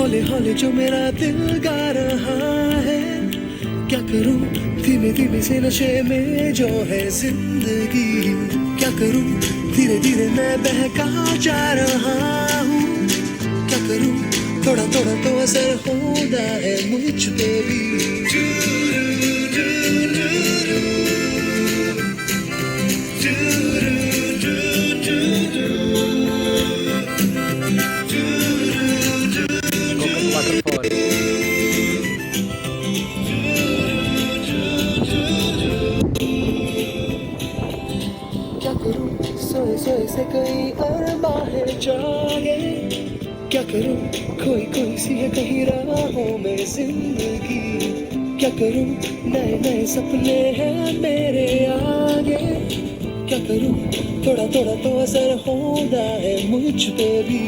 हौले हौले जो मेरा दिल गा रहा है। क्या करूं धीमे धीमे से नशे में जो है जिंदगी। क्या करूं धीरे धीरे मैं बहका जा रहा हूँ। क्या करूं थोड़ा थोड़ा तो असर होता है मुझ पे भी। क्या करूं सोए सोए से कई अरमां है जागे। क्या करूं खोई खोई सी है कहीं राहों में जिंदगी। क्या करूं नए नए सपने हैं मेरे आगे। क्या करूं थोड़ा थोड़ा तो असर होता है मुझ पे भी।